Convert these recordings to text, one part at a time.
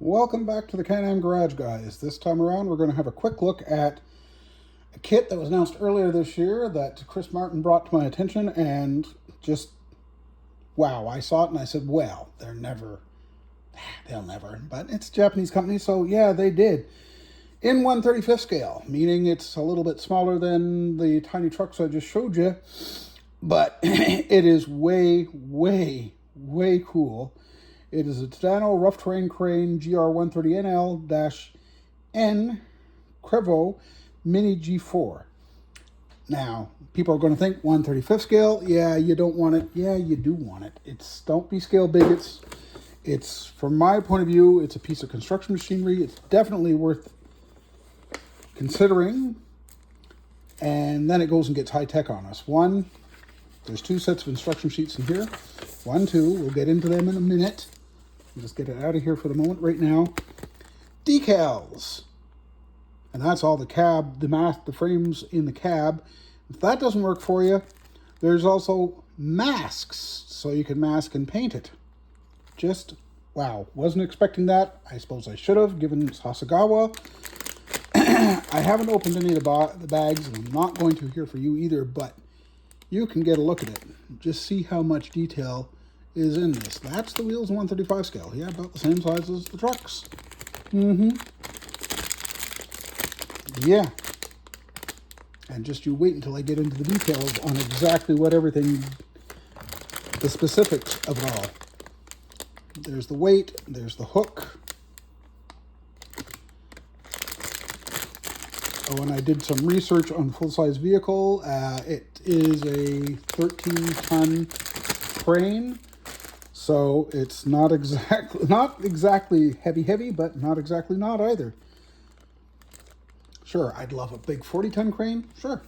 Welcome back to the Can-Am Garage, guys. This time around, we're going to have a quick look at a kit that was announced earlier this year that Chris Martin brought to my attention, and just, wow, I saw it and I said, well, they'll never, but it's a Japanese company, so yeah, they did. In 1/35th scale, meaning it's a little bit smaller than the tiny trucks I just showed you, but it is way, way, way cool. It is a Tadano Rough Terrain Crane GR130NL-N Crevo Mini G4. Now, people are going to think 1/35th scale. Yeah, you don't want it. Yeah, you do want it. Don't be scale bigots. It's, from my point of view, it's a piece of construction machinery. It's definitely worth considering. And then it goes and gets high tech on us. There's two sets of instruction sheets in here. 1, 2, we'll get into them in a minute. I'll just get it out of here for the moment right now. Decals. And that's all the cab, the frames in the cab. If that doesn't work for you, there's also masks, so you can mask and paint it. Just, wow, wasn't expecting that. I suppose I should have, given it's Hasegawa. I haven't opened any of the bags, and I'm not going to here for you either, but you can get a look at it. Just see how much detail is in this. That's the wheels in 1/35 scale. Yeah, about the same size as the trucks. Yeah. And just you wait until I get into the details on exactly what everything, the specifics of it all. There's the weight, there's the hook. Oh, and I did some research on full-size vehicle. It is a 13-ton crane, so it's not exactly heavy, but not exactly not either. Sure, I'd love a big 40-ton crane. Sure,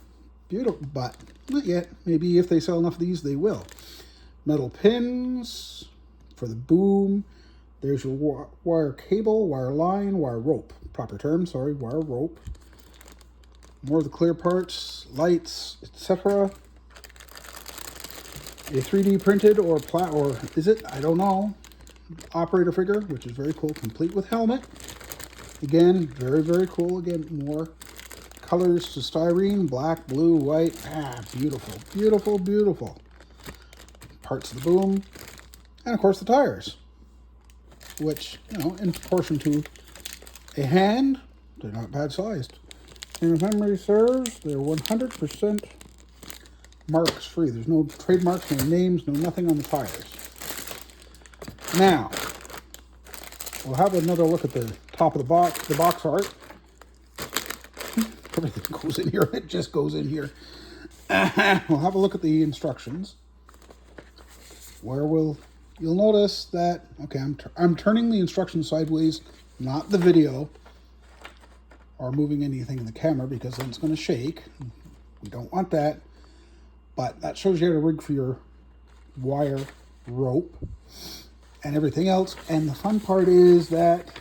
beautiful, but not yet. Maybe if they sell enough of these, they will. Metal pins for the boom. There's your wire cable, wire line, wire rope. Proper term, sorry, wire rope. More of the clear parts, lights, etc. A 3D printed or is it? I don't know. Operator figure, which is very cool, complete with helmet. Again, very, very cool. Again, more colors to styrene, black, blue, white. Beautiful, beautiful, beautiful. Parts of the boom. And of course the tires, which, in proportion to a hand, they're not bad sized. And if memory serves, they're 100% marks free. There's no trademarks, no names, no nothing on the tires. Now, we'll have another look at the top of the box art. Everything goes in here. It just goes in here. We'll have a look at the instructions, where you'll notice that, okay, I'm turning the instructions sideways, not the video, or moving anything in the camera, because then it's going to shake. We don't want that. But that shows you how to rig for your wire rope and everything else. And the fun part is that,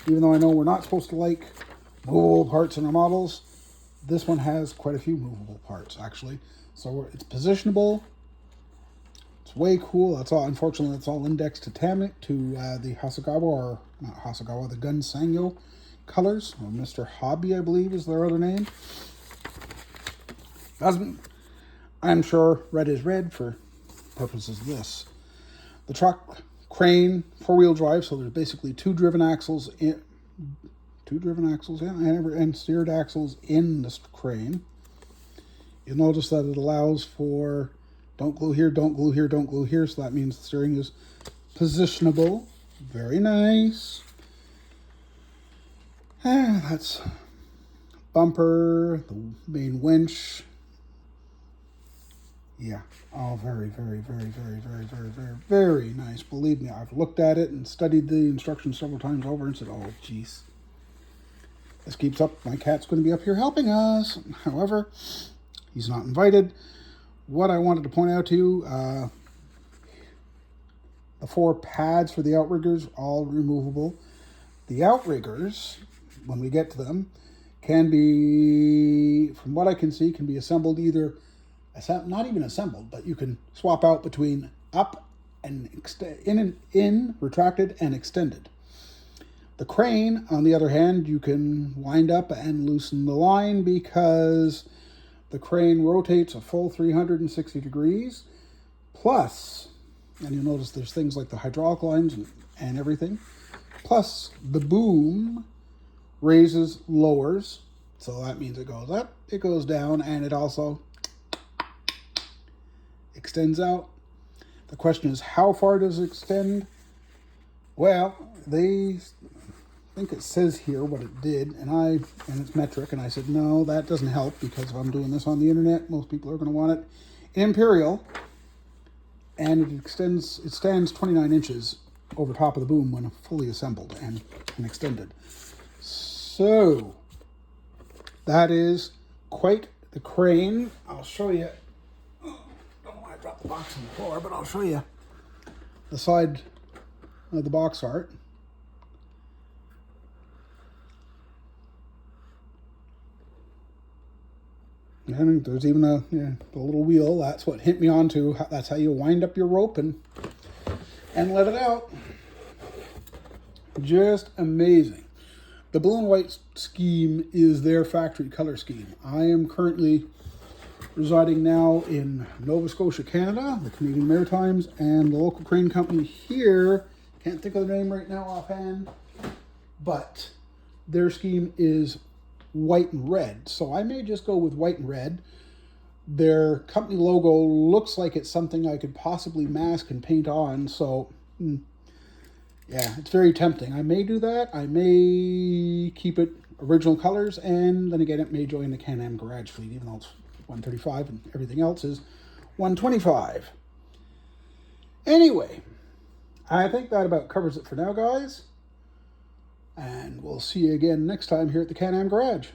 even though I know we're not supposed to like movable parts in our models, this one has quite a few movable parts, actually. So it's positionable. It's way cool. That's all. Unfortunately, that's all indexed to the Hasegawa, or not Hasegawa, the Gun Sanyo colors, or Mr. Hobby, I believe, is their other name. I'm sure red is red for purposes of this. The truck, crane, 4-wheel drive, so there's basically two driven axles, and steered axles in this crane. You'll notice that it allows for don't glue here, don't glue here, don't glue here, so that means the steering is positionable. Very nice. That's bumper, the main winch. Yeah. Oh, very, very, very, very, very, very, very, very nice. Believe me, I've looked at it and studied the instructions several times over and said, oh, geez. This keeps up, my cat's going to be up here helping us. However, he's not invited. What I wanted to point out to you, the 4 pads for the outriggers, all removable. The outriggers, when we get to them, can be, from what I can see, can be assembled either, not even assembled, but you can swap out between up and in, retracted and extended. The crane, on the other hand, you can wind up and loosen the line because the crane rotates a full 360 degrees. Plus, and you'll notice there's things like the hydraulic lines and everything. Plus, the boom raises, lowers. So that means it goes up, it goes down, and it also extends out. The question is, how far does it extend? Well, I think it says here what it did, and it's metric, and I said, no, that doesn't help, because if I'm doing this on the internet, most people are going to want it in imperial, and it stands 29 inches over top of the boom when fully assembled and extended. So that is quite the crane. I'll show you. Don't know why I dropped the box on the floor, but I'll show you the side of the box art. And there's even the little wheel. That's what hit me onto. That's how you wind up your rope and let it out. Just amazing. The blue and white scheme is their factory color scheme. I am currently residing now in Nova Scotia, Canada, the Canadian Maritimes, and the local crane company here, can't think of the name right now offhand, but their scheme is white and red. So I may just go with white and red. Their company logo looks like it's something I could possibly mask and paint on. So yeah, it's very tempting. I may do that. I may keep it original colors, and then again, it may join the Can-Am garage fleet, even though it's 135 and everything else is 125. Anyway, I think that about covers it for now, guys. And we'll see you again next time here at the Can-Am Garage.